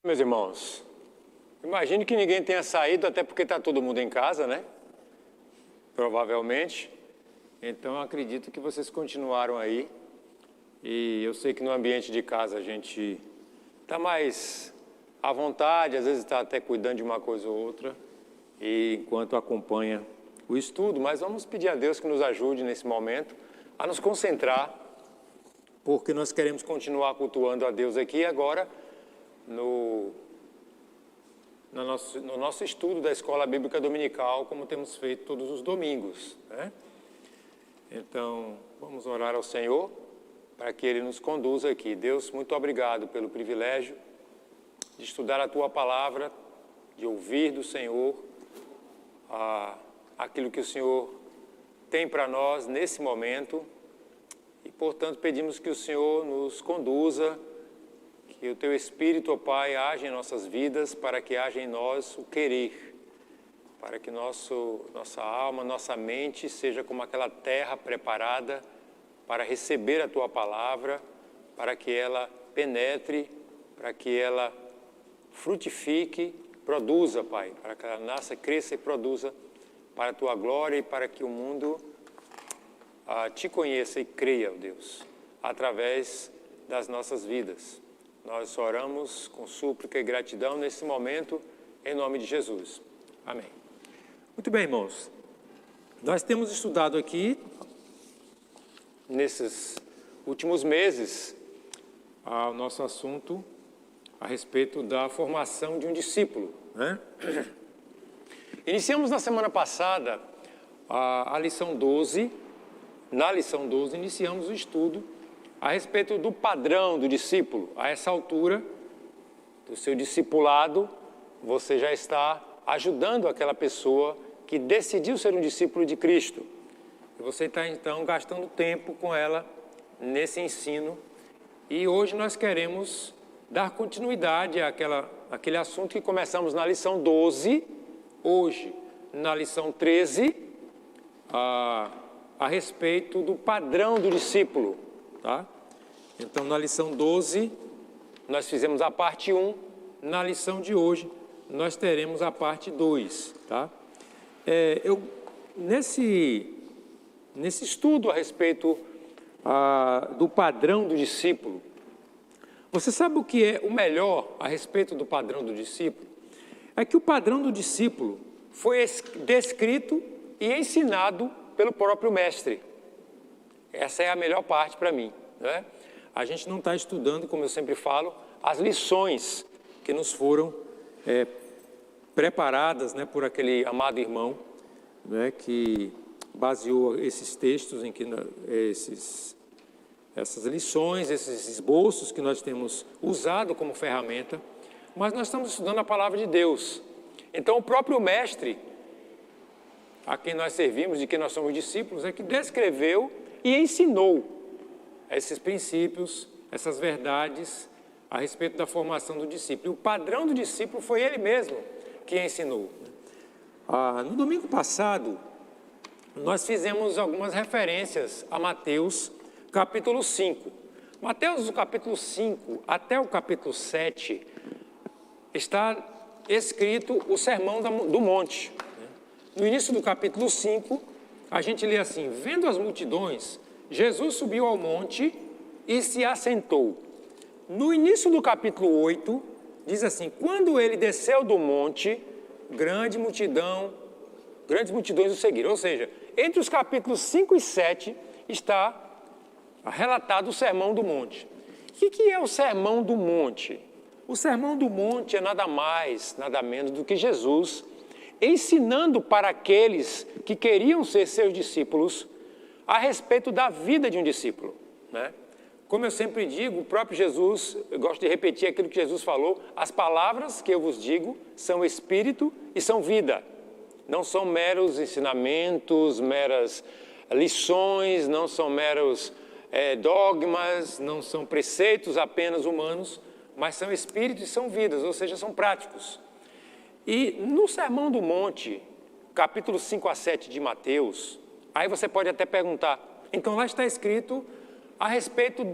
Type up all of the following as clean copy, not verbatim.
Meus irmãos, imagino que ninguém tenha saído, até porque está todo mundo em casa, né? Provavelmente. Então, acredito que vocês continuaram aí. E eu sei que no ambiente de casa a gente está mais à vontade, às vezes está até cuidando de uma coisa ou outra, e enquanto acompanha o estudo, mas vamos pedir a Deus que nos ajude nesse momento a nos concentrar, porque nós queremos continuar cultuando a Deus aqui agora, no nosso estudo da Escola Bíblica Dominical, como temos feito todos os domingos, né? Então, vamos orar ao Senhor para que Ele nos conduza aqui. Deus, muito obrigado pelo privilégio de estudar a Tua Palavra, de ouvir do Senhor aquilo que o Senhor tem para nós nesse momento. E, portanto, pedimos que o Senhor nos conduza, que o Teu Espírito, ó Pai, haja em nossas vidas, para que haja em nós o querer, para que nossa alma, nossa mente seja como aquela terra preparada para receber a Tua Palavra, para que ela penetre, para que ela frutifique, produza, Pai, para que ela nasça, cresça e produza para a Tua glória e para que o mundo Te conheça e creia, ó Deus, através das nossas vidas. Nós oramos com súplica e gratidão nesse momento, em nome de Jesus. Amém. Muito bem, irmãos. Nós temos estudado aqui, nesses últimos meses, o nosso assunto a respeito da formação de um discípulo, né? Iniciamos na semana passada a lição 12. Na lição 12, iniciamos o estudo a respeito do padrão do discípulo. A essa altura do seu discipulado, você já está ajudando aquela pessoa que decidiu ser um discípulo de Cristo. E você está, então, gastando tempo com ela nesse ensino. E hoje nós queremos dar continuidade àquele assunto que começamos na lição 12, hoje, na lição 13, a respeito do padrão do discípulo, tá? Então, na lição 12, nós fizemos a parte 1, na lição de hoje, nós teremos a parte 2, tá? Nesse estudo a respeito do padrão do discípulo, você sabe o que é o melhor a respeito do padrão do discípulo? É que o padrão do discípulo foi descrito e ensinado pelo próprio mestre. Essa é a melhor parte para mim, né? A gente não está estudando, como eu sempre falo, as lições que nos foram preparadas, né, por aquele amado irmão, né, que baseou esses textos em que essas lições, esses esboços que nós temos usado como ferramenta, mas nós estamos estudando a palavra de Deus. Então, o próprio mestre, a quem nós servimos, de quem nós somos discípulos, é que descreveu e ensinou esses princípios, essas verdades a respeito da formação do discípulo. E o padrão do discípulo foi ele mesmo que ensinou. No domingo passado, nós fizemos algumas referências a Mateus, capítulo 5. Mateus, do capítulo 5 até o capítulo 7, está escrito o Sermão do Monte. No início do capítulo 5, a gente lê assim: vendo as multidões, Jesus subiu ao monte e se assentou. No início do capítulo 8, diz assim: quando ele desceu do monte, grandes multidões o seguiram. Ou seja, entre os capítulos 5 e 7 está relatado o Sermão do Monte. O que é o Sermão do Monte? O Sermão do Monte é nada mais, nada menos do que Jesus ensinando para aqueles que queriam ser seus discípulos a respeito da vida de um discípulo, né? Como eu sempre digo, o próprio Jesus, eu gosto de repetir aquilo que Jesus falou: as palavras que eu vos digo são espírito e são vida. Não são meros ensinamentos, meras lições, não são meros dogmas, não são preceitos apenas humanos, mas são espíritos e são vidas, ou seja, são práticos. E no Sermão do Monte, capítulo 5 a 7 de Mateus, aí você pode até perguntar, então lá está escrito a respeito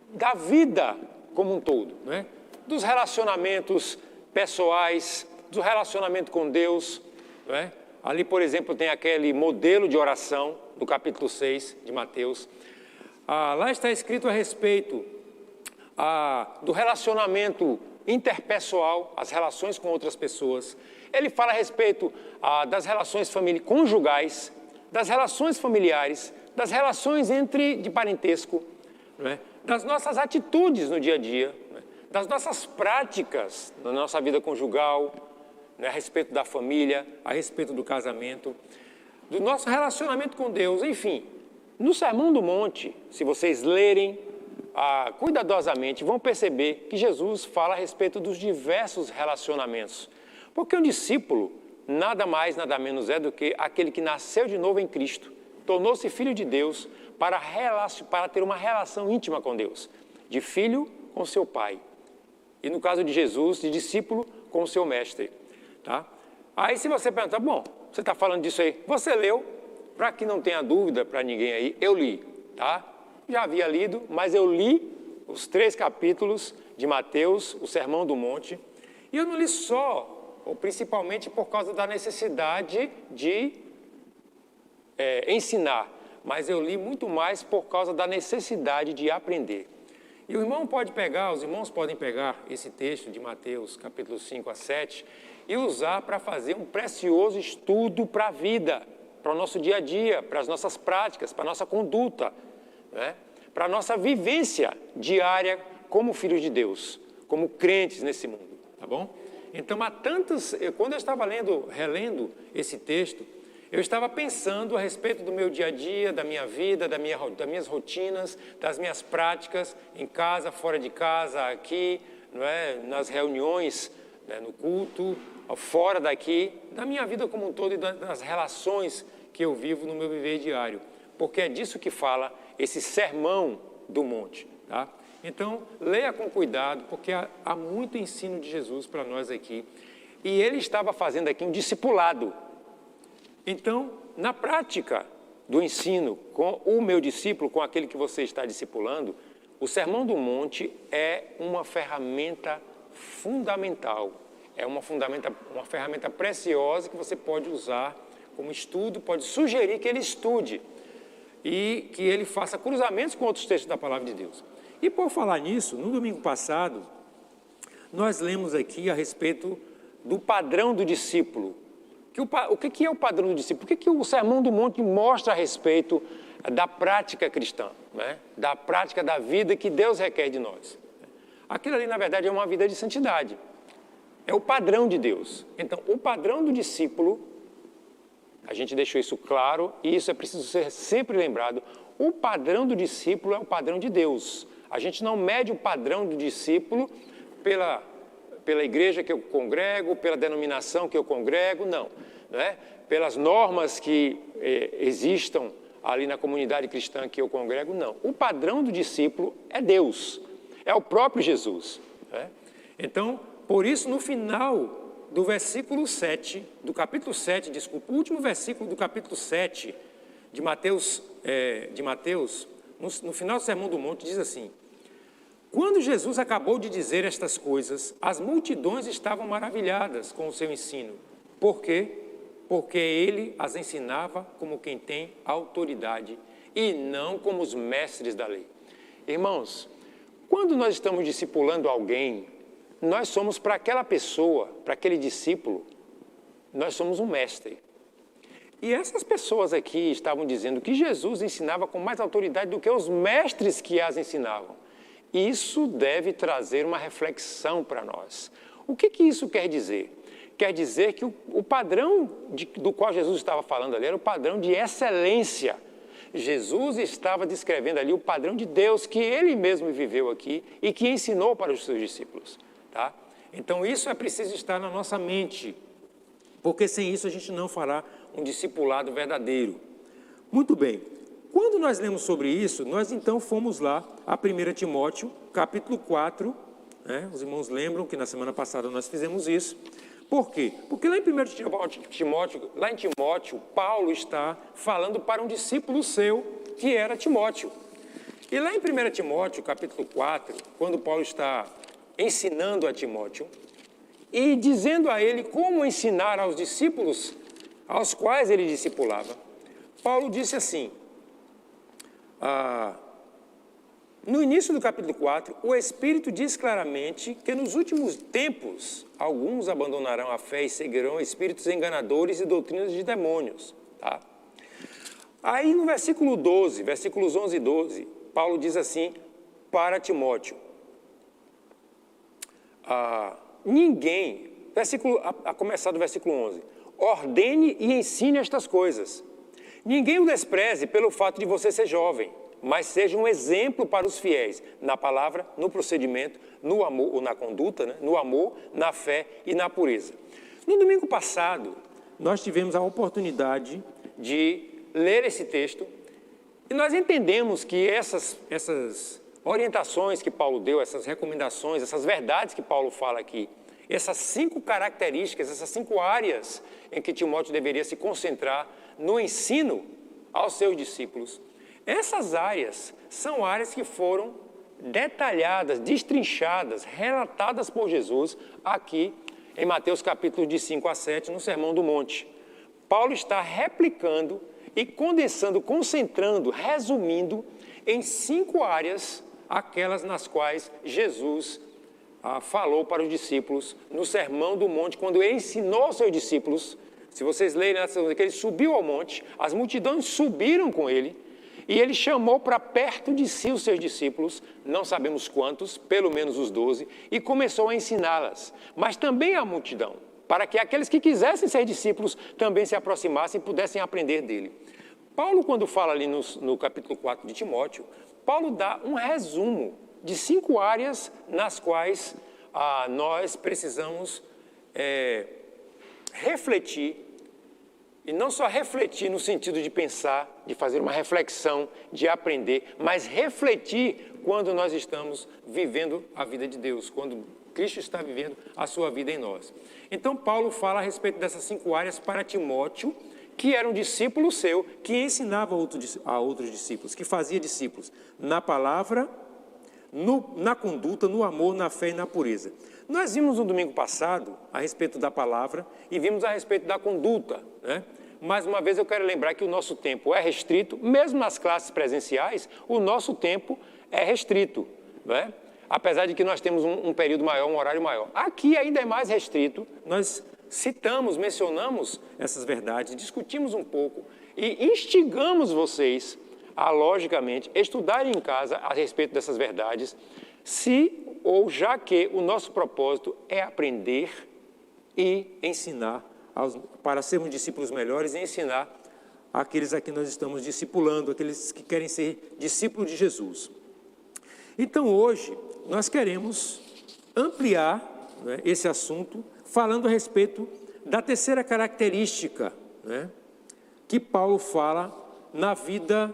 da vida como um todo, né? dos relacionamentos pessoais, do relacionamento com Deus, não é? Ali, por exemplo, tem aquele modelo de oração, no capítulo 6 de Mateus. Lá está escrito a respeito do relacionamento interpessoal, as relações com outras pessoas. Ele fala a respeito das relações conjugais, das relações familiares, das relações de parentesco, não é? Das nossas atitudes no dia a dia, não é? Das nossas práticas na nossa vida conjugal, a respeito da família, a respeito do casamento, do nosso relacionamento com Deus, enfim. No Sermão do Monte, se vocês lerem cuidadosamente, vão perceber que Jesus fala a respeito dos diversos relacionamentos. Porque um discípulo, nada mais, nada menos é do que aquele que nasceu de novo em Cristo, tornou-se filho de Deus para ter uma relação íntima com Deus, de filho com seu pai. E no caso de Jesus, de discípulo com o seu mestre. Tá? Aí se você perguntar, bom, você está falando disso aí, você leu, para que não tenha dúvida para ninguém aí, eu li, tá? Já havia lido, mas eu li os 3 capítulos de Mateus, o Sermão do Monte, e eu não li só, ou principalmente por causa da necessidade de ensinar, mas eu li muito mais por causa da necessidade de aprender. E os irmãos podem pegar esse texto de Mateus, capítulo 5 a 7, e usar para fazer um precioso estudo para a vida, para o nosso dia a dia, para as nossas práticas, para a nossa conduta, né? Para a nossa vivência diária como filhos de Deus, como crentes nesse mundo, tá bom? Então, quando eu estava relendo esse texto, eu estava pensando a respeito do meu dia a dia, da minha vida, das minhas rotinas, das minhas práticas, em casa, fora de casa, aqui, não é? Nas reuniões, né? No culto, fora daqui, da minha vida como um todo e das relações que eu vivo no meu viver diário. Porque é disso que fala esse Sermão do Monte, tá? Então, leia com cuidado, porque há muito ensino de Jesus para nós aqui. E ele estava fazendo aqui um discipulado. Então, na prática do ensino com o meu discípulo, com aquele que você está discipulando, o Sermão do Monte é uma ferramenta fundamental. É uma ferramenta preciosa que você pode usar como estudo, pode sugerir que ele estude e que ele faça cruzamentos com outros textos da Palavra de Deus. E por falar nisso, no domingo passado, nós lemos aqui a respeito do padrão do discípulo. O que é o padrão do discípulo? O que o Sermão do Monte mostra a respeito da prática cristã, né? Da prática da vida que Deus requer de nós? Aquilo ali, na verdade, é uma vida de santidade. É o padrão de Deus. Então, o padrão do discípulo, a gente deixou isso claro, e isso é preciso ser sempre lembrado, o padrão do discípulo é o padrão de Deus. A gente não mede o padrão do discípulo pela igreja que eu congrego, pela denominação que eu congrego, não. Né? Pelas normas que existam ali na comunidade cristã que eu congrego, não. O padrão do discípulo é Deus, é o próprio Jesus. Né? Então, por isso, no final do versículo 7, do capítulo 7, desculpa, o último versículo do capítulo 7 de Mateus, no final do Sermão do Monte, diz assim: quando Jesus acabou de dizer estas coisas, as multidões estavam maravilhadas com o seu ensino. Por quê? Porque ele as ensinava como quem tem autoridade e não como os mestres da lei. Irmãos, quando nós estamos discipulando alguém, nós somos para aquela pessoa, para aquele discípulo, nós somos um mestre. E essas pessoas aqui estavam dizendo que Jesus ensinava com mais autoridade do que os mestres que as ensinavam. Isso deve trazer uma reflexão para nós. O que isso quer dizer? Quer dizer que o padrão do qual Jesus estava falando ali era o padrão de excelência. Jesus estava descrevendo ali o padrão de Deus que ele mesmo viveu aqui e que ensinou para os seus discípulos. Tá? Então isso é preciso estar na nossa mente, porque sem isso a gente não fará um discipulado verdadeiro. Muito bem. Quando nós lemos sobre isso, nós então fomos lá a 1 Timóteo, capítulo 4, né? Os irmãos lembram que na semana passada nós fizemos isso. Por quê? Porque lá em 1 Timóteo, Paulo está falando para um discípulo seu, que era Timóteo. E lá em 1 Timóteo, capítulo 4, quando Paulo está ensinando a Timóteo e dizendo a ele como ensinar aos discípulos aos quais ele discipulava, Paulo disse assim, no início do capítulo 4, o Espírito diz claramente que nos últimos tempos, alguns abandonarão a fé e seguirão espíritos enganadores e doutrinas de demônios. Tá? Aí no versículo 12, versículos 11 e 12, Paulo diz assim para Timóteo, ninguém, a começar do versículo 11, ordene e ensine estas coisas. Ninguém o despreze pelo fato de você ser jovem, mas seja um exemplo para os fiéis, na palavra, no procedimento, no amor, ou na conduta, né? No amor, na fé e na pureza. No domingo passado, nós tivemos a oportunidade de ler esse texto e nós entendemos que essas orientações que Paulo deu, essas recomendações, essas verdades que Paulo fala aqui, essas 5 características, essas 5 áreas em que Timóteo deveria se concentrar no ensino aos seus discípulos, essas áreas são áreas que foram detalhadas, destrinchadas, relatadas por Jesus aqui em Mateus capítulo de 5 a 7, no Sermão do Monte. Paulo está replicando e condensando, concentrando, resumindo em 5 áreas aquelas nas quais Jesus falou para os discípulos no Sermão do Monte, quando ele ensinou aos seus discípulos. Se vocês lerem nessa que ele subiu ao monte, as multidões subiram com ele, e ele chamou para perto de si os seus discípulos, não sabemos quantos, pelo menos os 12, e começou a ensiná-las, mas também a multidão, para que aqueles que quisessem ser discípulos também se aproximassem e pudessem aprender dele. Paulo, quando fala ali no capítulo 4 de Timóteo, Paulo dá um resumo de 5 áreas nas quais nós precisamos refletir, e não só refletir no sentido de pensar, de fazer uma reflexão, de aprender, mas refletir quando nós estamos vivendo a vida de Deus, quando Cristo está vivendo a sua vida em nós. Então, Paulo fala a respeito dessas 5 áreas para Timóteo, que era um discípulo seu, que ensinava a outros discípulos, que fazia discípulos na palavra, na conduta, no amor, na fé e na pureza. Nós vimos no domingo passado a respeito da palavra e vimos a respeito da conduta, né? Mais uma vez eu quero lembrar que o nosso tempo é restrito, mesmo nas classes presenciais, o nosso tempo é restrito, né? Apesar de que nós temos um período maior, um horário maior. Aqui ainda é mais restrito, nós citamos, mencionamos essas verdades, discutimos um pouco e instigamos vocês a, logicamente, estudarem em casa a respeito dessas verdades, já que o nosso propósito é aprender e ensinar, para sermos discípulos melhores, e ensinar aqueles a quem nós estamos discipulando, aqueles que querem ser discípulos de Jesus. Então, hoje, nós queremos ampliar, né, esse assunto, falando a respeito da terceira característica, né, que Paulo fala na vida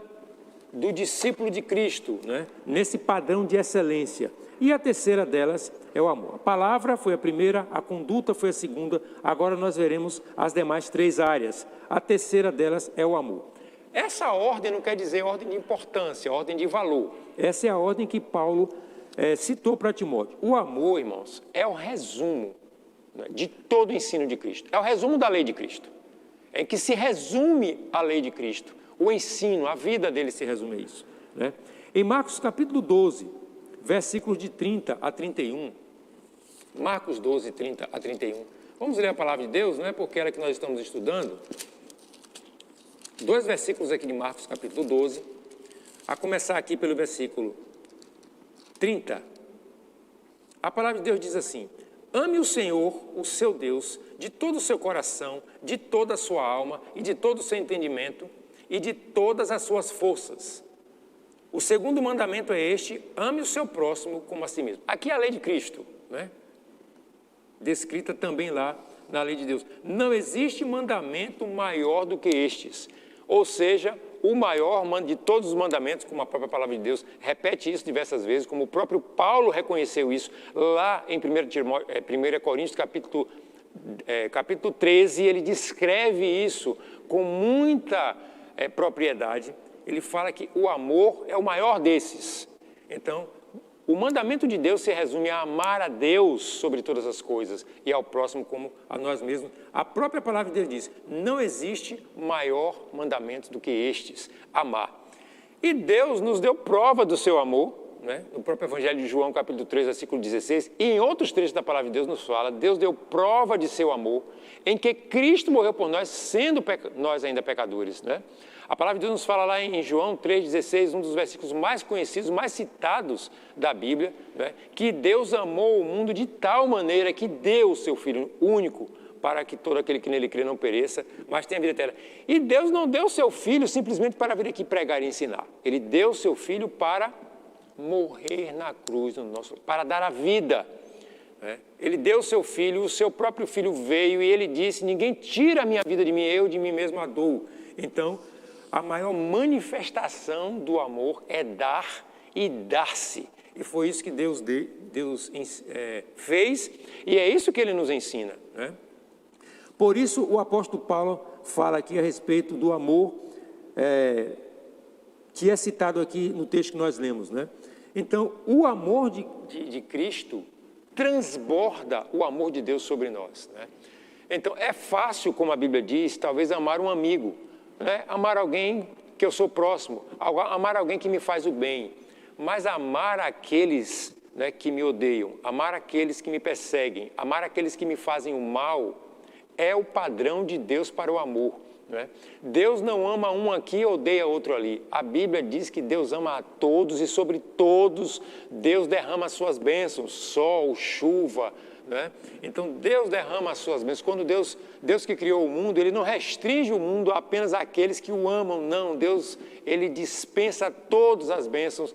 do discípulo de Cristo, né, nesse padrão de excelência. E a terceira delas é o amor. A palavra foi a primeira, a conduta foi a segunda, agora nós veremos as demais 3 áreas. A terceira delas é o amor. Essa ordem não quer dizer ordem de importância, ordem de valor. Essa é a ordem que Paulo citou para Timóteo. O amor, irmãos, é o resumo, né, de todo o ensino de Cristo. É o resumo da lei de Cristo. É que se resume a lei de Cristo. O ensino, a vida dele se resume a isso, né? Em Marcos capítulo 12, versículos de 30 a 31, Marcos 12, 30 a 31, vamos ler a palavra de Deus, não é porque ela que nós estamos estudando, 2 versículos aqui de Marcos capítulo 12, a começar aqui pelo versículo 30, a palavra de Deus diz assim: ame o Senhor, o seu Deus, de todo o seu coração, de toda a sua alma e de todo o seu entendimento e de todas as suas forças. O segundo mandamento é este: ame o seu próximo como a si mesmo. Aqui é a lei de Cristo, né? Descrita também lá na lei de Deus. Não existe mandamento maior do que estes. Ou seja, o maior de todos os mandamentos, como a própria palavra de Deus repete isso diversas vezes, como o próprio Paulo reconheceu isso lá em 1 Coríntios capítulo 13, ele descreve isso com muita propriedade. Ele fala que o amor é o maior desses. Então, O mandamento de Deus se resume a amar a Deus sobre todas as coisas e ao próximo como a nós mesmos. A própria palavra de Deus diz, não existe maior mandamento do que estes, amar. E Deus nos deu prova do seu amor, né? No próprio Evangelho de João, capítulo 3, versículo 16, e em outros trechos da palavra de Deus nos fala, Deus deu prova de seu amor, em que Cristo morreu por nós, sendo nós ainda pecadores, né? A palavra de Deus nos fala lá em João 3,16, um dos versículos mais conhecidos, mais citados da Bíblia, né? Que Deus amou o mundo de tal maneira que deu o seu Filho único, para que todo aquele que nele crê não pereça, mas tenha vida eterna. E Deus não deu o seu Filho simplesmente para vir aqui pregar e ensinar. Ele deu o seu Filho para morrer na cruz, para dar a vida. Ele deu o seu Filho, o seu próprio Filho veio e ele disse, ninguém tira a minha vida de mim, eu de mim mesmo a dou. Então, a maior manifestação do amor é dar e dar-se. E foi isso que Deus fez e é isso que ele nos ensina, né? Por isso, o apóstolo Paulo fala aqui a respeito do amor que é citado aqui no texto que nós lemos, né? Então, o amor de Cristo transborda o amor de Deus sobre nós, né? Então, é fácil, como a Bíblia diz, talvez amar um amigo, né? Amar alguém que eu sou próximo, amar alguém que me faz o bem, mas amar aqueles, né, que me odeiam, amar aqueles que me perseguem, amar aqueles que me fazem o mal, é o padrão de Deus para o amor, né? Deus não ama um aqui e odeia outro ali. A Bíblia diz que Deus ama a todos e sobre todos Deus derrama as suas bênçãos, sol, chuva, né? Então Deus derrama as suas bênçãos. Quando Deus que criou o mundo, Ele não restringe o mundo apenas àqueles que o amam, não. Deus, Ele dispensa todas as bênçãos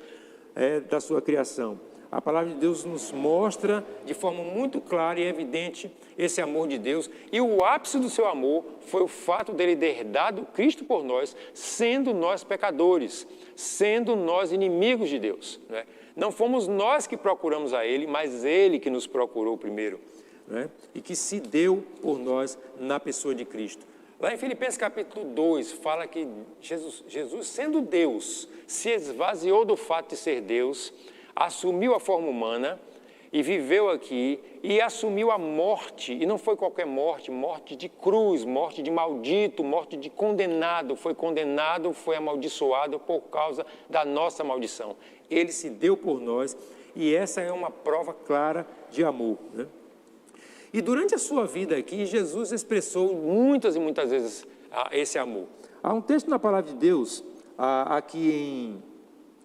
da sua criação. A palavra de Deus nos mostra de forma muito clara e evidente esse amor de Deus. E o ápice do seu amor foi o fato dele ter dado Cristo por nós, sendo nós pecadores, sendo nós inimigos de Deus, né? Não fomos nós que procuramos a Ele, mas Ele que nos procurou primeiro, né? E que se deu por nós na pessoa de Cristo. Lá em Filipenses capítulo 2, fala que Jesus, sendo Deus, se esvaziou do fato de ser Deus, assumiu a forma humana e viveu aqui e assumiu a morte, e não foi qualquer morte, morte de cruz, morte de maldito, morte de condenado, foi amaldiçoado por causa da nossa maldição. Ele se deu por nós e essa é uma prova clara de amor, né? E durante a sua vida aqui, Jesus expressou muitas e muitas vezes esse amor. Há um texto na palavra de Deus, aqui em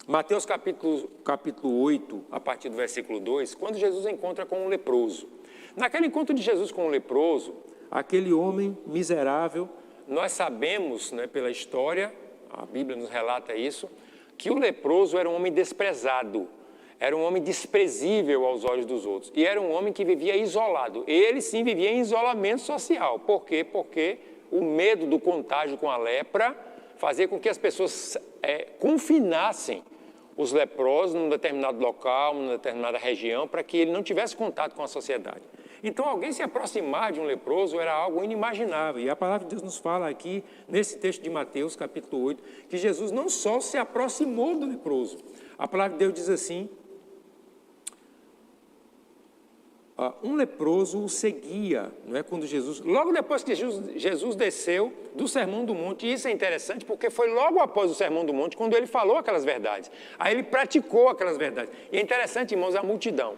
Mateus capítulo 8, a partir do versículo 2, quando Jesus encontra com um leproso. Naquele encontro de Jesus com um leproso, aquele homem miserável, nós sabemos, né, pela história, a Bíblia nos relata isso, que o leproso era um homem desprezado, era um homem desprezível aos olhos dos outros, e era um homem que vivia isolado. Ele sim vivia em isolamento social. Por quê? Porque o medo do contágio com a lepra fazia com que as pessoas confinassem os leprosos num determinado local, numa determinada região, para que ele não tivesse contato com a sociedade. Então, alguém se aproximar de um leproso era algo inimaginável. E a palavra de Deus nos fala aqui, nesse texto de Mateus, capítulo 8, que Jesus não só se aproximou do leproso. A palavra de Deus diz assim, um leproso o seguia, não é? Quando Jesus, logo depois que Jesus desceu do Sermão do Monte, e isso é interessante porque foi logo após o Sermão do Monte, quando ele falou aquelas verdades, aí ele praticou aquelas verdades. E é interessante, irmãos, a multidão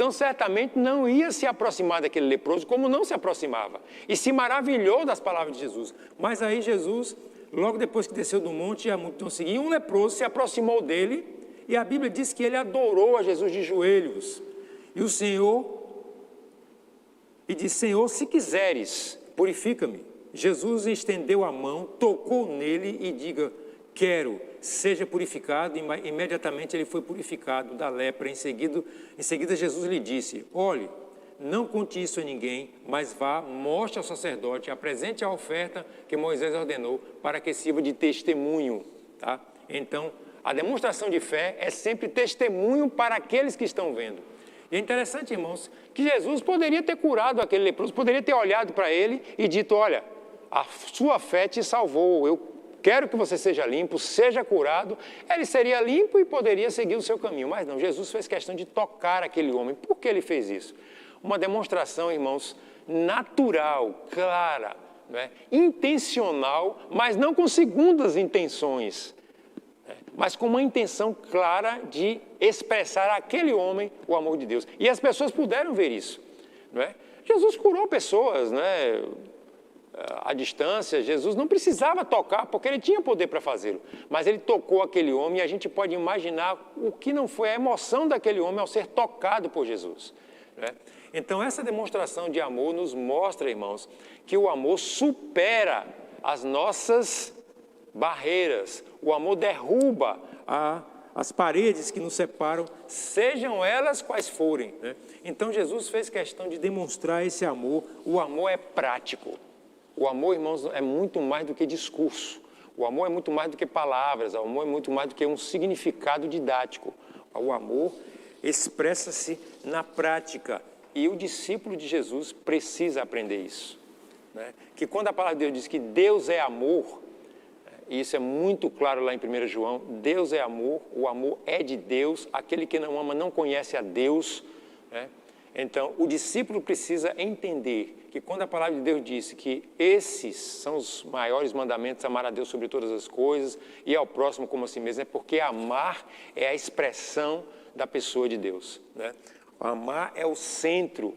certamente não ia se aproximar daquele leproso, como não se aproximava, e se maravilhou das palavras de Jesus. Mas aí Jesus, logo depois que desceu do monte, e a multidão seguia, um leproso se aproximou dele, e a Bíblia diz que ele adorou a Jesus de joelhos. E o Senhor, e disse, Senhor, se quiseres, purifica-me. Jesus estendeu a mão, tocou nele e diga, quero, seja purificado. E imediatamente ele foi purificado da lepra. Em seguida Jesus lhe disse, olhe, não conte isso a ninguém, mas vá, mostre ao sacerdote, apresente a oferta que Moisés ordenou, para que sirva de testemunho, tá? Então, a demonstração de fé é sempre testemunho para aqueles que estão vendo. E é interessante, irmãos, que Jesus poderia ter curado aquele leproso, poderia ter olhado para ele e dito, olha, a sua fé te salvou, quero que você seja limpo, seja curado, ele seria limpo e poderia seguir o seu caminho. Mas não, Jesus fez questão de tocar aquele homem. Por que ele fez isso? Uma demonstração, irmãos, natural, clara, né? Intencional, mas não com segundas intenções, né? Mas com uma intenção clara de expressar àquele homem o amor de Deus. E as pessoas puderam ver isso, não é? Jesus curou pessoas, né? À distância. Jesus não precisava tocar, porque ele tinha poder para fazê-lo. Mas ele tocou aquele homem e a gente pode imaginar o que não foi a emoção daquele homem ao ser tocado por Jesus, né? Então, essa demonstração de amor nos mostra, irmãos, que o amor supera as nossas barreiras. O amor derruba as paredes que nos separam, sejam elas quais forem, né? Então, Jesus fez questão de demonstrar esse amor. O amor é prático. O amor, irmãos, é muito mais do que discurso. O amor é muito mais do que palavras. O amor é muito mais do que um significado didático. O amor expressa-se na prática. E o discípulo de Jesus precisa aprender isso, né? Que quando a palavra de Deus diz que Deus é amor, e isso é muito claro lá em 1 João, Deus é amor, o amor é de Deus, aquele que não ama não conhece a Deus, né? Então, o discípulo precisa entender que quando a palavra de Deus diz que esses são os maiores mandamentos, amar a Deus sobre todas as coisas e ao próximo como a si mesmo, é porque amar é a expressão da pessoa de Deus, né? Amar é o centro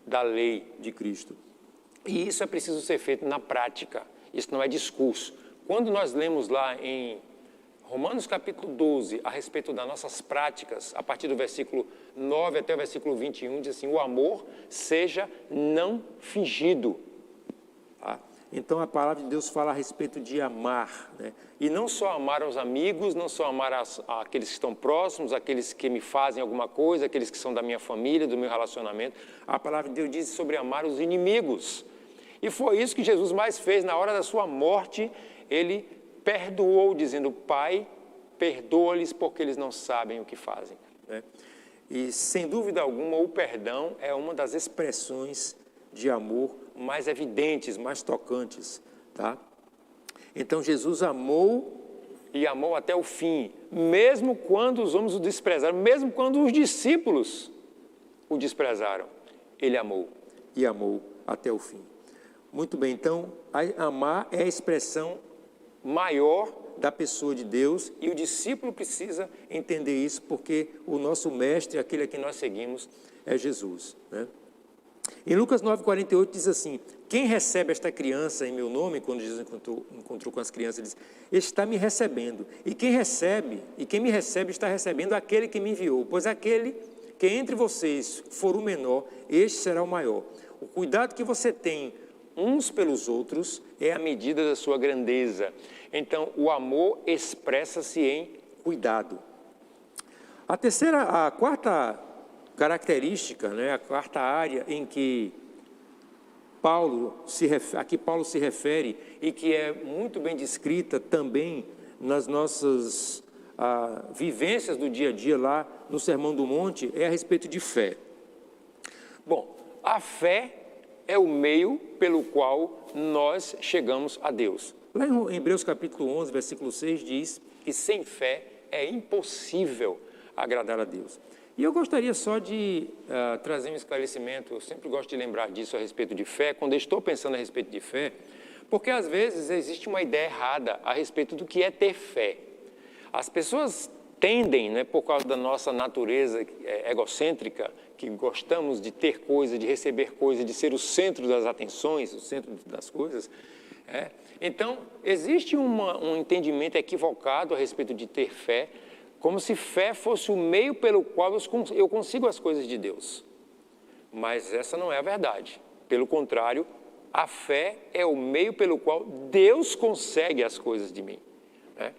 da lei de Cristo. E isso é preciso ser feito na prática. Isso não é discurso. Quando nós lemos lá em Romanos capítulo 12, a respeito das nossas práticas, a partir do versículo 9 até o versículo 21, diz assim: o amor seja não fingido. Tá? Então a palavra de Deus fala a respeito de amar, né? E não só amar aos amigos, não só amar aqueles que estão próximos, aqueles que me fazem alguma coisa, aqueles que são da minha família, do meu relacionamento. A palavra de Deus diz sobre amar os inimigos. E foi isso que Jesus mais fez na hora da sua morte. Ele perdoou, dizendo: Pai, perdoa-lhes porque eles não sabem o que fazem, né? E sem dúvida alguma o perdão é uma das expressões de amor mais evidentes, mais tocantes, tá? Então Jesus amou e amou até o fim, mesmo quando os homens o desprezaram, mesmo quando os discípulos o desprezaram, ele amou e amou até o fim. Muito bem, então amar é a expressão maior da pessoa de Deus, e o discípulo precisa entender isso, porque o nosso mestre, aquele a quem nós seguimos, é Jesus, né? Em Lucas 9,48 diz assim: quem recebe esta criança em meu nome, quando Jesus encontrou com as crianças, ele diz: está me recebendo, e quem me recebe está recebendo aquele que me enviou, pois aquele que entre vocês for o menor, este será o maior. O cuidado que você tem uns pelos outros é a medida da sua grandeza. Então, o amor expressa-se em cuidado. A quarta característica, né, a quarta área em que Paulo se refere e que é muito bem descrita também nas nossas vivências do dia a dia lá no Sermão do Monte, é a respeito de fé. Bom, a fé é o meio pelo qual nós chegamos a Deus. Lá em Hebreus capítulo 11, versículo 6, diz que sem fé é impossível agradar a Deus. E eu gostaria só de trazer um esclarecimento. Eu sempre gosto de lembrar disso a respeito de fé, quando eu estou pensando a respeito de fé, porque às vezes existe uma ideia errada a respeito do que é ter fé. As pessoas tendem, né, por causa da nossa natureza egocêntrica, que gostamos de ter coisa, de receber coisa, de ser o centro das atenções, o centro das coisas. Então, existe um entendimento equivocado a respeito de ter fé, como se fé fosse o meio pelo qual eu consigo as coisas de Deus. Mas essa não é a verdade. Pelo contrário, a fé é o meio pelo qual Deus consegue as coisas de mim, né?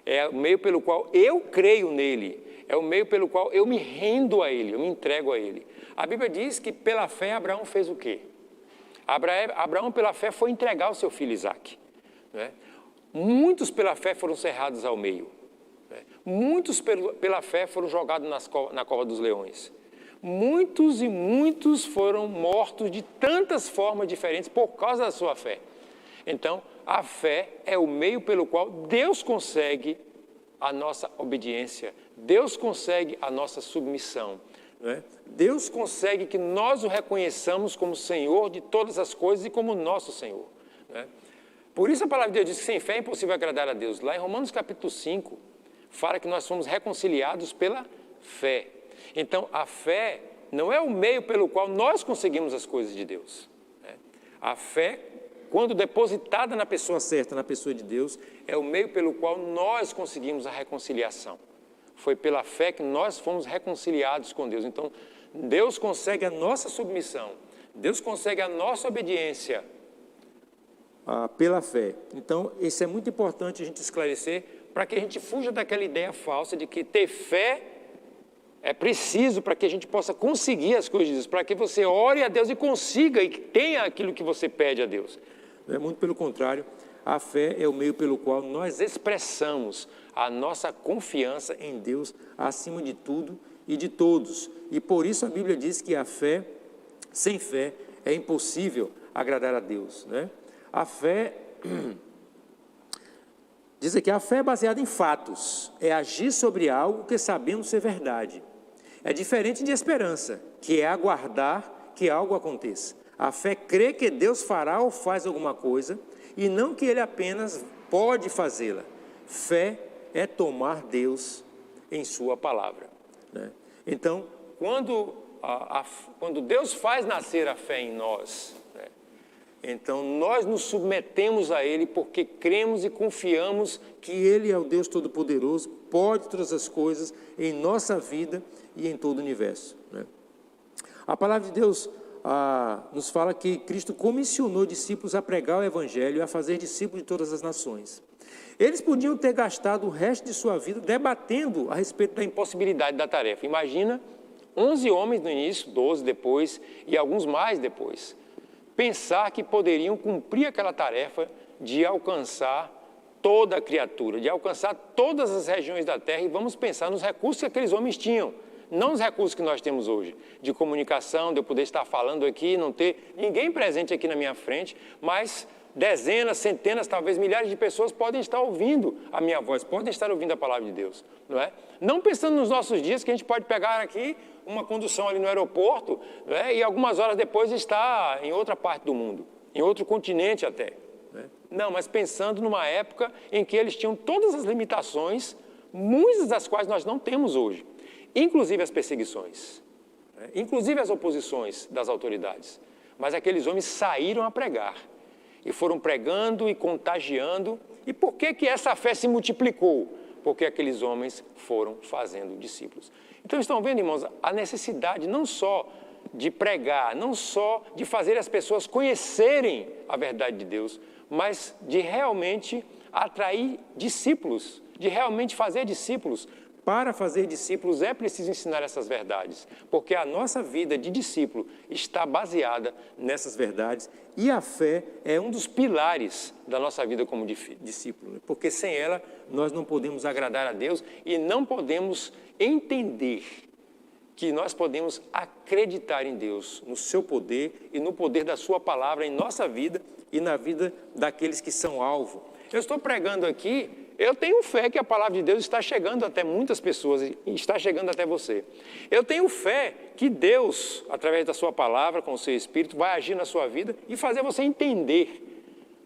É o meio pelo qual eu creio nele, é o meio pelo qual eu me rendo a ele, eu me entrego a ele. A Bíblia diz que pela fé Abraão fez o quê? Abraão pela fé foi entregar o seu filho Isaque, né? Muitos pela fé foram cerrados ao meio, né? Muitos pela fé foram jogados na cova dos leões. Muitos e muitos foram mortos de tantas formas diferentes por causa da sua fé. Então, a fé é o meio pelo qual Deus consegue a nossa obediência, Deus consegue a nossa submissão. Não é? Deus consegue que nós o reconheçamos como Senhor de todas as coisas e como nosso Senhor. Não é? Por isso a palavra de Deus diz que sem fé é impossível agradar a Deus. Lá em Romanos capítulo 5, fala que nós somos reconciliados pela fé. Então, a fé não é o meio pelo qual nós conseguimos as coisas de Deus. Né? A fé, quando depositada na pessoa certa, na pessoa de Deus, é o meio pelo qual nós conseguimos a reconciliação. Foi pela fé que nós fomos reconciliados com Deus. Então, Deus consegue a nossa submissão, Deus consegue a nossa obediência pela fé. Então, isso é muito importante a gente esclarecer, para que a gente fuja daquela ideia falsa de que ter fé é preciso para que a gente possa conseguir as coisas de Deus, para que você ore a Deus e consiga e tenha aquilo que você pede a Deus. É muito pelo contrário, a fé é o meio pelo qual nós expressamos a nossa confiança em Deus acima de tudo e de todos. E por isso a Bíblia diz que a fé, sem fé, é impossível agradar a Deus. Né? A fé, diz aqui, a fé é baseada em fatos, é agir sobre algo que sabemos ser verdade. É diferente de esperança, que é aguardar que algo aconteça. A fé crê que Deus fará ou faz alguma coisa, e não que Ele apenas pode fazê-la. Fé é tomar Deus em sua palavra. Né? Então, quando Deus faz nascer a fé em nós, né? Então nós nos submetemos a Ele porque cremos e confiamos que Ele é o Deus Todo-Poderoso, pode todas as coisas em nossa vida e em todo o universo. Né? A palavra de Deus nos fala que Cristo comissionou discípulos a pregar o Evangelho e a fazer discípulos de todas as nações. Eles podiam ter gastado o resto de sua vida debatendo a respeito da impossibilidade da tarefa. Imagina 11 homens no início, 12 depois e alguns mais depois. Pensar que poderiam cumprir aquela tarefa de alcançar toda a criatura, de alcançar todas as regiões da terra, e vamos pensar nos recursos que aqueles homens tinham. Não os recursos que nós temos hoje, de comunicação, de eu poder estar falando aqui, não ter ninguém presente aqui na minha frente, mas dezenas, centenas, talvez milhares de pessoas podem estar ouvindo a minha voz, podem estar ouvindo a palavra de Deus, não é? Não pensando nos nossos dias, que a gente pode pegar aqui uma condução ali no aeroporto, não é? E algumas horas depois estar em outra parte do mundo, em outro continente até. Não, mas pensando numa época em que eles tinham todas as limitações, muitas das quais nós não temos hoje. Inclusive as perseguições, né? Inclusive as oposições das autoridades. Mas aqueles homens saíram a pregar, e foram pregando e contagiando. E por que essa fé se multiplicou? Porque aqueles homens foram fazendo discípulos. Então estão vendo, irmãos, a necessidade não só de pregar, não só de fazer as pessoas conhecerem a verdade de Deus, mas de realmente atrair discípulos, de realmente fazer discípulos. Para fazer discípulos é preciso ensinar essas verdades, porque a nossa vida de discípulo está baseada nessas verdades, e a fé é um dos pilares da nossa vida como discípulo, porque sem ela nós não podemos agradar a Deus e não podemos entender que nós podemos acreditar em Deus, no seu poder e no poder da sua palavra em nossa vida e na vida daqueles que são alvo. Eu estou pregando aqui, eu tenho fé que a palavra de Deus está chegando até muitas pessoas e está chegando até você. Eu tenho fé que Deus, através da sua palavra, com o seu Espírito, vai agir na sua vida e fazer você entender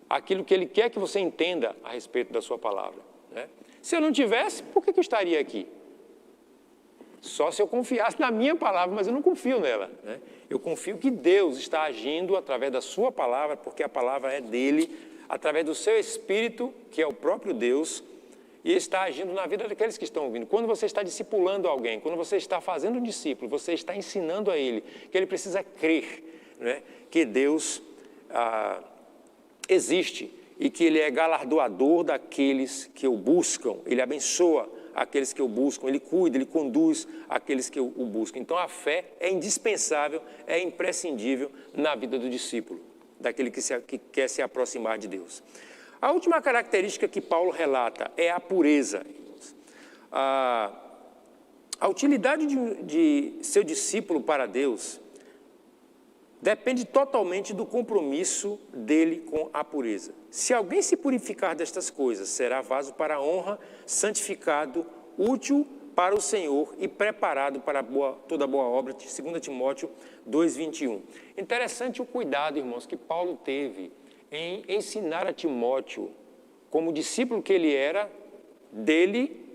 aquilo que Ele quer que você entenda a respeito da sua palavra. Né? Se eu não tivesse, por que eu estaria aqui? Só se eu confiasse na minha palavra, mas eu não confio nela. Né? Eu confio que Deus está agindo através da sua palavra, porque a palavra é dele, através do seu Espírito, que é o próprio Deus, e está agindo na vida daqueles que estão ouvindo. Quando você está discipulando alguém, quando você está fazendo um discípulo, você está ensinando a ele que ele precisa crer, né? Que Deus existe e que Ele é galardoador daqueles que o buscam, Ele abençoa aqueles que o buscam, Ele cuida, Ele conduz aqueles que o buscam. Então a fé é indispensável, é imprescindível na vida do discípulo, daquele que quer se aproximar de Deus. A última característica que Paulo relata é a pureza. A utilidade de seu discípulo para Deus depende totalmente do compromisso dele com a pureza. Se alguém se purificar destas coisas, será vaso para a honra, santificado, útil para o Senhor e preparado para toda boa obra, 2 Timóteo 2:21. Interessante o cuidado, irmãos, que Paulo teve em ensinar a Timóteo, como discípulo que ele era, dele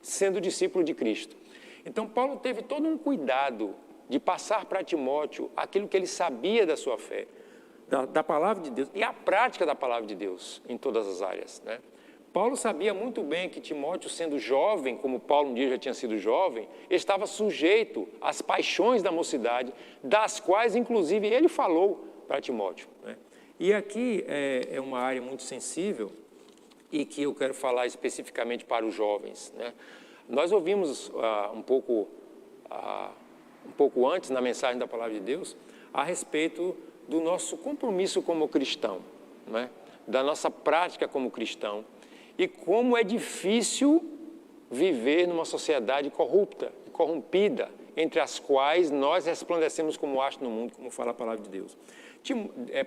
sendo discípulo de Cristo. Então, Paulo teve todo um cuidado de passar para Timóteo aquilo que ele sabia da sua fé, da palavra de Deus e a prática da palavra de Deus em todas as áreas, né? Paulo sabia muito bem que Timóteo, sendo jovem, como Paulo um dia já tinha sido jovem, estava sujeito às paixões da mocidade, das quais, inclusive, ele falou para Timóteo, né? E aqui é uma área muito sensível e que eu quero falar especificamente para os jovens, né? Nós ouvimos um pouco antes, na mensagem da Palavra de Deus, a respeito do nosso compromisso como cristão, né? Da nossa prática como cristão, e como é difícil viver numa sociedade corrupta, corrompida, entre as quais nós resplandecemos como astro no mundo, como fala a Palavra de Deus.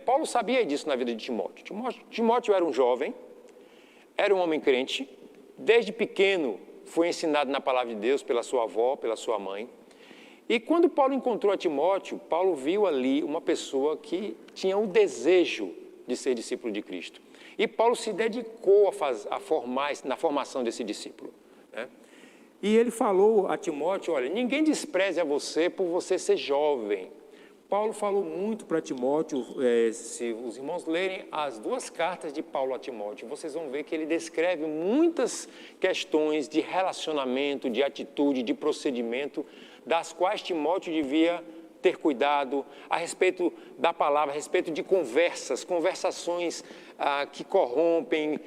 Paulo sabia disso na vida de Timóteo. Timóteo era um jovem, era um homem crente, desde pequeno foi ensinado na Palavra de Deus pela sua avó, pela sua mãe. E quando Paulo encontrou a Timóteo, Paulo viu ali uma pessoa que tinha o desejo de ser discípulo de Cristo. E Paulo se dedicou na formação desse discípulo, né? E ele falou a Timóteo, olha, ninguém despreze a você por você ser jovem. Paulo falou muito para Timóteo, se os irmãos lerem as 2 cartas de Paulo a Timóteo, vocês vão ver que ele descreve muitas questões de relacionamento, de atitude, de procedimento, das quais Timóteo devia ter cuidado a respeito da palavra, a respeito de conversações que corrompem,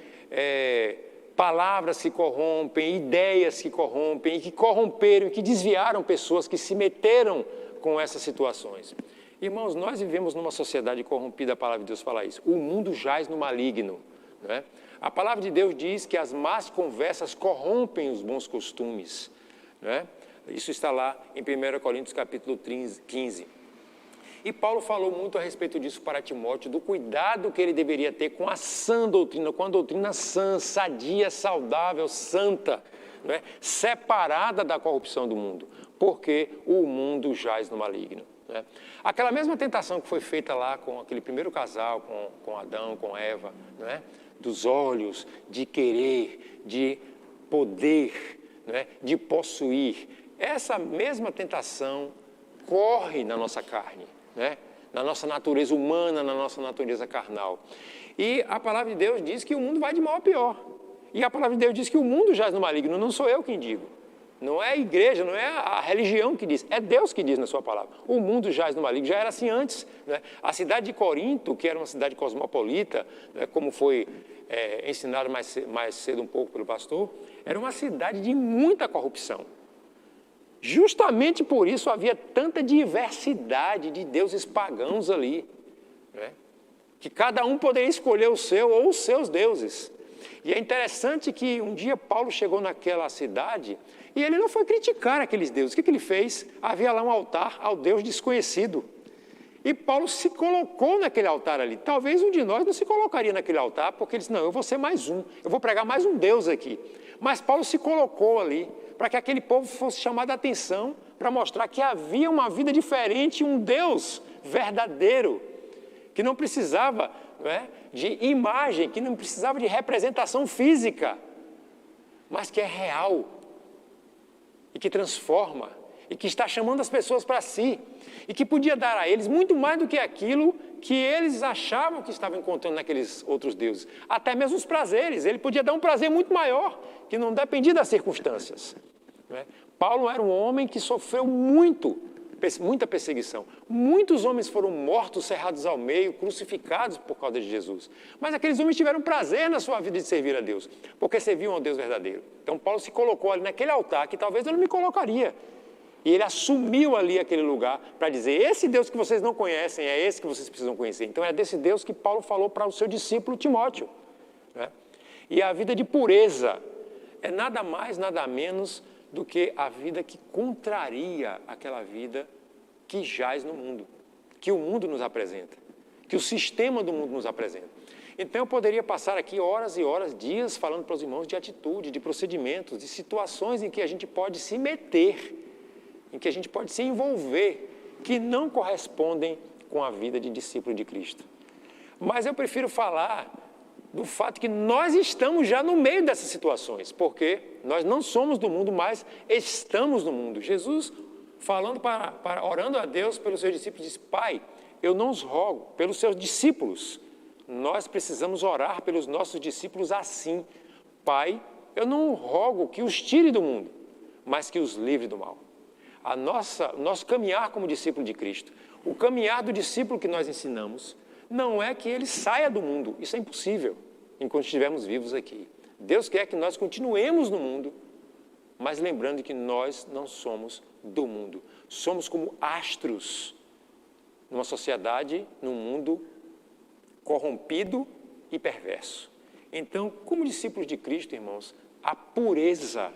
palavras que corrompem, ideias que corrompem, e que corromperam, e que desviaram pessoas que se meteram com essas situações. Irmãos, nós vivemos numa sociedade corrompida, a palavra de Deus fala isso. O mundo jaz no maligno, né? A palavra de Deus diz que as más conversas corrompem os bons costumes, né? Isso está lá em 1 Coríntios capítulo 15. E Paulo falou muito a respeito disso para Timóteo, do cuidado que ele deveria ter com a sã doutrina, com a doutrina sã, sadia, saudável, santa, né? Separada da corrupção do mundo, porque o mundo jaz no maligno, né? Aquela mesma tentação que foi feita lá com aquele primeiro casal, com Adão, com Eva, né? Dos olhos, de querer, de poder, né? De possuir. Essa mesma tentação corre na nossa carne, né? Na nossa natureza humana, na nossa natureza carnal. E a palavra de Deus diz que o mundo vai de mal a pior. E a palavra de Deus diz que o mundo jaz no maligno, não sou eu quem digo. Não é a igreja, não é a religião que diz, é Deus que diz na sua palavra. O mundo jaz no maligno, já era assim antes, né? A cidade de Corinto, que era uma cidade cosmopolita, né? Como foi ensinado mais cedo um pouco pelo pastor, era uma cidade de muita corrupção. Justamente por isso havia tanta diversidade de deuses pagãos ali, né? Que cada um poderia escolher o seu ou os seus deuses. E é interessante que um dia Paulo chegou naquela cidade e ele não foi criticar aqueles deuses. O que ele fez? Havia lá um altar ao Deus desconhecido. E Paulo se colocou naquele altar ali. Talvez um de nós não se colocaria naquele altar, porque ele disse, não, eu vou ser mais um, eu vou pregar mais um Deus aqui. Mas Paulo se colocou ali para que aquele povo fosse chamado a atenção, para mostrar que havia uma vida diferente, um Deus verdadeiro, que não precisava, né, de imagem, que não precisava de representação física, mas que é real, e que transforma, e que está chamando as pessoas para si, e que podia dar a eles muito mais do que aquilo que eles achavam que estavam encontrando naqueles outros deuses. Até mesmo os prazeres, ele podia dar um prazer muito maior, que não dependia das circunstâncias, né? Paulo era um homem que sofreu muita perseguição. Muitos homens foram mortos, cerrados ao meio, crucificados por causa de Jesus. Mas aqueles homens tiveram prazer na sua vida de servir a Deus, porque serviam ao Deus verdadeiro. Então Paulo se colocou ali naquele altar, que talvez eu não me colocaria. E ele assumiu ali aquele lugar para dizer, esse Deus que vocês não conhecem, é esse que vocês precisam conhecer. Então é desse Deus que Paulo falou para o seu discípulo Timóteo, né? E a vida de pureza é nada mais, nada menos do que a vida que contraria aquela vida que jaz no mundo, que o mundo nos apresenta, que o sistema do mundo nos apresenta. Então eu poderia passar aqui horas e horas, dias, falando para os irmãos de atitude, de procedimentos, de situações em que a gente pode se meter, em que a gente pode se envolver, que não correspondem com a vida de discípulo de Cristo. Mas eu prefiro falar do fato que nós estamos já no meio dessas situações, porque nós não somos do mundo, mas estamos no mundo. Jesus, falando orando a Deus pelos seus discípulos, disse: Pai, eu não os rogo pelos seus discípulos. Nós precisamos orar pelos nossos discípulos assim: Pai, eu não rogo que os tire do mundo, mas que os livre do mal. O nosso caminhar como discípulo de Cristo, o caminhar do discípulo que nós ensinamos, não é que ele saia do mundo. Isso é impossível enquanto estivermos vivos aqui. Deus quer que nós continuemos no mundo, mas lembrando que nós não somos do mundo. Somos como astros numa sociedade, num mundo corrompido e perverso. Então, como discípulos de Cristo, irmãos, a pureza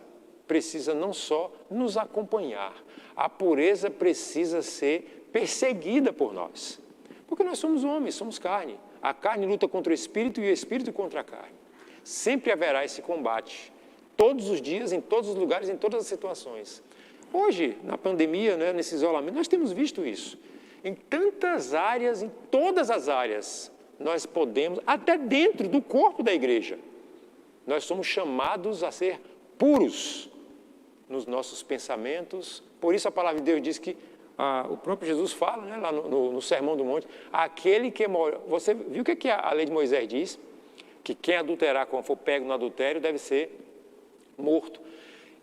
precisa não só nos acompanhar, a pureza precisa ser perseguida por nós. Porque nós somos homens, somos carne. A carne luta contra o espírito e o espírito contra a carne. Sempre haverá esse combate, todos os dias, em todos os lugares, em todas as situações. Hoje, na pandemia, né, nesse isolamento, nós temos visto isso. Em tantas áreas, em todas as áreas, nós podemos, até dentro do corpo da igreja, nós somos chamados a ser puros nos nossos pensamentos. Por isso a palavra de Deus diz que o próprio Jesus fala, né, lá no Sermão do Monte, aquele que mora... Você viu o que a lei de Moisés diz? Que quem adulterar, quando for pego no adultério, deve ser morto.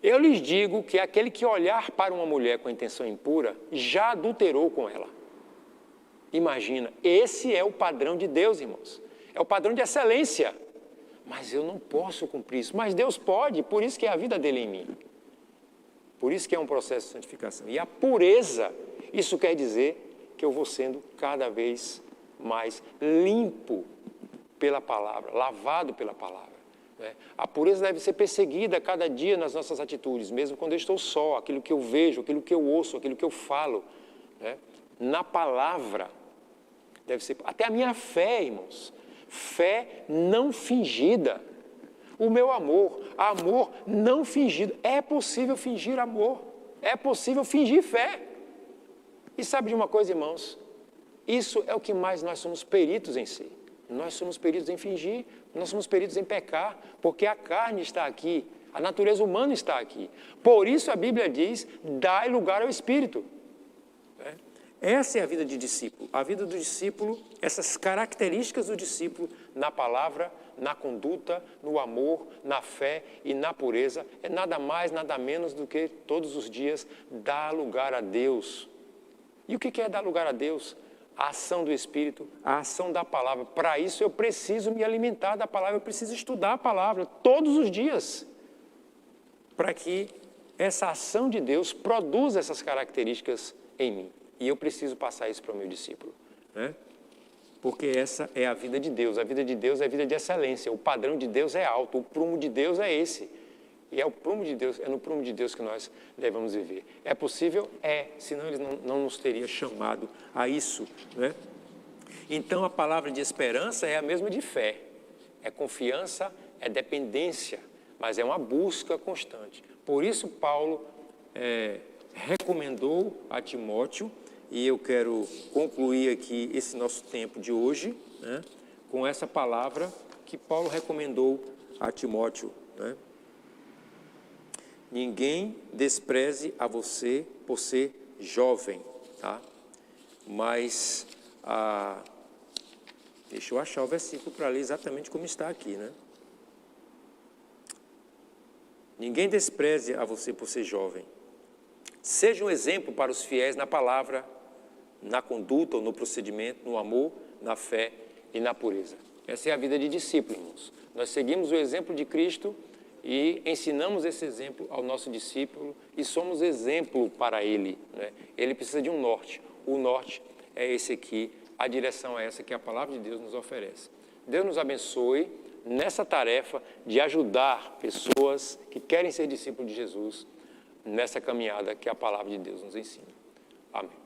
Eu lhes digo que aquele que olhar para uma mulher com intenção impura, já adulterou com ela. Imagina, esse é o padrão de Deus, irmãos. É o padrão de excelência. Mas eu não posso cumprir isso. Mas Deus pode, por isso que é a vida dele em mim. Por isso que é um processo de santificação. E a pureza, isso quer dizer que eu vou sendo cada vez mais limpo pela palavra, lavado pela palavra. Né? A pureza deve ser perseguida cada dia nas nossas atitudes, mesmo quando eu estou só, aquilo que eu vejo, aquilo que eu ouço, aquilo que eu falo. Né? Na palavra, deve ser até a minha fé, irmãos. Fé não fingida. O meu amor não fingido. É possível fingir amor. É possível fingir fé. E sabe de uma coisa, irmãos? Isso é o que mais nós somos peritos em si. Nós somos peritos em fingir, nós somos peritos em pecar, porque a carne está aqui, a natureza humana está aqui. Por isso a Bíblia diz: dai lugar ao Espírito. Essa é a vida de discípulo. A vida do discípulo, essas características do discípulo na palavra, na conduta, no amor, na fé e na pureza, é nada mais, nada menos do que todos os dias dar lugar a Deus. E o que é dar lugar a Deus? A ação do Espírito, a ação da palavra. Para isso eu preciso me alimentar da palavra, eu preciso estudar a palavra todos os dias, para que essa ação de Deus produza essas características em mim. E eu preciso passar isso para o meu discípulo, né? Porque essa é a vida de Deus. A vida de Deus é a vida de excelência. O padrão de Deus é alto. O prumo de Deus é esse. E é no prumo de Deus que nós devemos viver. É possível? É. Senão Ele não nos teria chamado a isso, né? Então a palavra de esperança é a mesma de fé. É confiança, é dependência, mas é uma busca constante. Por isso Paulo recomendou a Timóteo. E eu quero concluir aqui esse nosso tempo de hoje, né, com essa palavra que Paulo recomendou a Timóteo. Né? Ninguém despreze a você por ser jovem, tá? Mas, deixa eu achar o versículo para ler exatamente como está aqui, né? Ninguém despreze a você por ser jovem. Seja um exemplo para os fiéis na palavra, na conduta ou no procedimento, no amor, na fé e na pureza. Essa é a vida de discípulo, irmãos. Nós seguimos o exemplo de Cristo e ensinamos esse exemplo ao nosso discípulo e somos exemplo para ele, né? Ele precisa de um norte. O norte é esse aqui, a direção é essa que a palavra de Deus nos oferece. Deus nos abençoe nessa tarefa de ajudar pessoas que querem ser discípulos de Jesus nessa caminhada que a palavra de Deus nos ensina. Amém.